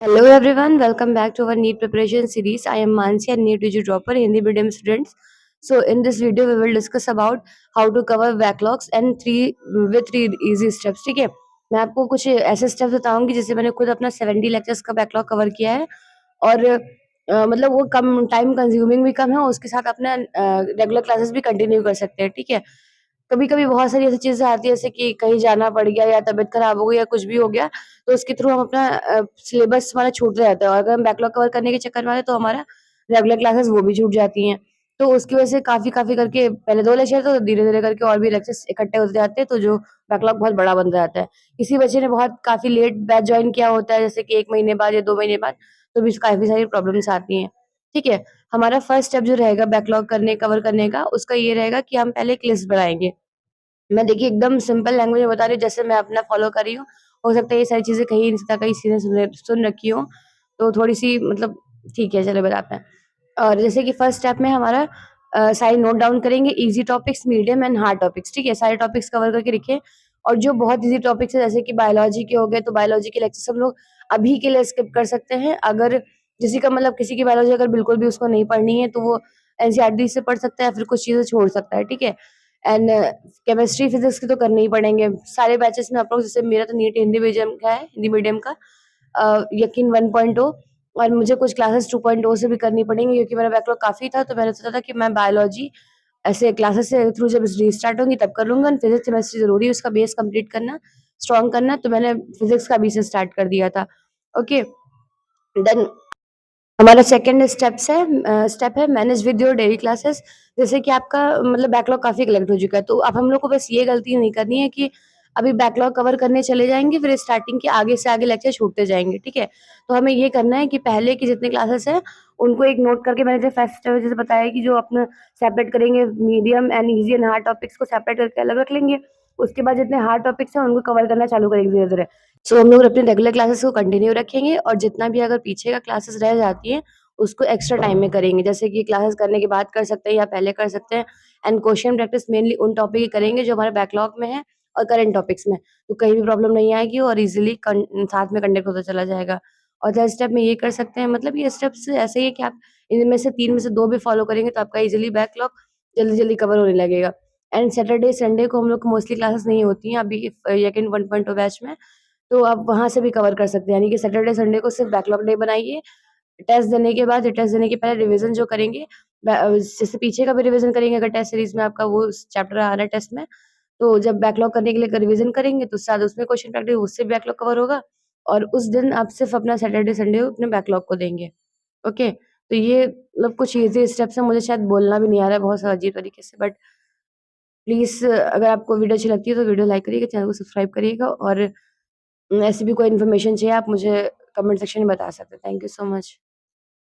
Hello everyone, welcome back to our NEET preparation series. I am Mansi, a NEET UG dropper, Hindi medium students. So in this video, we will discuss about how to cover backlogs and three easy steps. ठीक है, मैं आपको कुछ ऐसे steps बताऊंगी जिससे मैंने खुद अपना 70 लेक्चर्स का बैकलॉग कवर किया है और मतलब वो कम टाइम कंज्यूमिंग भी कम है और उसके साथ अपना रेगुलर क्लासेस भी कंटिन्यू कर सकते हैं। ठीक है, कभी-कभी बहुत सारी ऐसी चीज़ें आती है जैसे कि कहीं जाना पड़ गया या तबीयत खराब हो गई या कुछ भी हो गया, तो उसके थ्रू हम अपना सिलेबस हमारा छूट जाता है और अगर हम बैकलॉग कवर करने के चक्कर में आए तो हमारा रेगुलर क्लासेस वो भी छूट जाती हैं। तो उसकी वजह से काफ़ी-काफ़ी करके पहले 2 लेक्चर तो धीरे-धीरे करके और भी लेक्चर्स इकट्ठे होते जाते हैं, तो जो बैकलॉग बहुत बड़ा बन जाता है। किसी बच्चे ने बहुत काफ़ी लेट बैच जॉइन किया होता है जैसे कि 1 महीने बाद या 2 महीने बाद, तो भी काफ़ी सारी प्रॉब्लम्स आती हैं। ठीक है? हमारा फर्स्ट स्टेप जो रहेगा बैकलॉग कवर करने का, उसका ये रहेगा कि हम पहले एक लिस्ट बनाएँगे। मैं देखिए एकदम सिंपल लैंग्वेज में बता रही हूँ जैसे मैं अपना फ़ॉलो कर रही हूँ। हो सकता है ये सारी चीज़ें कहीं इंस्टा कहीं किसी ने सुन रखी हो, तो थोड़ी-सी मतलब ठीक है चलो बताते हैं। और जैसे कि फर्स्ट स्टेप में हमारा सारे नोट डाउन करेंगे easy topics, medium and hard topics, ठीक है? सारे टॉपिक्स कवर करके रखिए और जो बहुत ईज़ी टॉपिक्स हैं जैसे कि बायोलॉजी के हो गए, तो बायोलॉजी के लेक्चर्स हम लोग अभी के लिए स्किप कर सकते हैं। अगर किसी का मतलब किसी की बायोलॉजी अगर बिल्कुल भी उसको नहीं पढ़नी है, तो वो एनसीईआरटी से पढ़ सकता है, फिर कुछ चीज़ें छोड़ सकता है, ठीक है? एंड केमिस्ट्री, फिज़िक्स के तो करने ही पड़ेंगे। सारे बैचेस में आप लोग जैसे मेरा तो नीट हिंदी मीडियम का है, हिंदी मीडियम का यकीन 1.0 और मुझे कुछ क्लासेस 2.0 से भी करनी पड़ेंगी क्योंकि मेरा बैकलॉग काफ़ी था, तो मैंने सोचा था कि मैं बायोलॉजी ऐसे क्लासेस से थ्रू जब रीस्टार्ट होंगी तब कर लूँगा एंड फिज़िक्स, केमिस्ट्री ज़रूरी है उसका बेस कंप्लीट करना, स्ट्रॉन्ग करना, तो मैंने फिज़िक्स का अभी से स्टार्ट कर दिया था। ओके, देन हमारा सेकंड स्टेप है manage with your daily classes. जैसे कि आपका मतलब बैकलॉग काफ़ी कलेक्ट हो चुका है, तो अब हम लोग को बस ये गलती नहीं करनी है कि अभी बैकलॉग कवर करने चले जाएँगे, फिर स्टार्टिंग के आगे से आगे लेक्चर छूटते जाएँगे, ठीक है? तो हमें ये करना है कि पहले की जितने क्लासेस हैं, उनको एक नोट करके मैंने जो फर्स्ट जैसे बताया कि जो अपना सेपरेट करेंगे medium and easy and hard topics को सेपरेट करके अलग रख लेंगे। उसके बाद जितने हार्ड टॉपिक्स हैं, उनको कवर करना चालू करेंगे धीरे-धीरे। सो हम लोग अपने रेगुलर क्लासेस को कंटिन्यू रखेंगे और जितना भी अगर पीछे का क्लासेस रह जाती हैं, उसको एक्स्ट्रा टाइम में करेंगे। जैसे कि क्लासेस करने के बाद कर सकते हैं या पहले कर सकते हैं एंड क्वेश्चन प्रैक्टिस मेनली उन टॉपिक की करेंगे जो हमारे बैकलॉग में है और करंट टॉपिक्स में। तो कहीं भी प्रॉब्लम नहीं आएगी और ईज़िली साथ में कंडक्ट होता चला जाएगा। और थर्ड स्टेप में ये कर सकते हैं मतलब ये स्टेप्स ऐसे ही है कि आप इनमें से 3 में से 2 भी फॉलो करेंगे तो आपका ईज़िली बैकलॉग जल्दी-जल्दी कवर होने लगेगा। एंड सैटरडे, संडे को हम लोग को मोस्टली क्लासेस नहीं होती हैं अभी यकीन 1.0 बैच में। तो आप वहाँ से भी कवर कर सकते हैं। यानी कि सैटरडे, संडे को सिर्फ बैकलॉग डे बनाइए। टेस्ट देने के बाद टेस्ट देने के पहले रिवीजन जो करेंगे जैसे पीछे का भी रिवीजन करेंगे अगर टेस्ट सीरीज़ में आपका वो चैप्टर आ रहा है टेस्ट में, तो जब बैकलॉग करने के लिए रिवीजन करेंगे तो साथ उसमें क्वेश्चन प्रैक्टिस उससे बैकलॉग कवर होगा और उस दिन आप सिर्फ अपना सैटरडे, संडे अपने बैकलॉग को देंगे। ओके? तो ये मतलब कुछ ईज़ी स्टेप्स हैं, मुझे शायद बोलना भी नहीं आ रहा है बहुत अजीब तरीके से बट प्लीज़ अगर आपको वीडियो अच्छी लगती है तो वीडियो लाइक करिएगा, चैनल को सब्सक्राइब करिएगा और ऐसी भी कोई इन्फॉर्मेशन चाहिए आप मुझे कमेंट सेक्शन में बता सकते हैं। Thank you so much.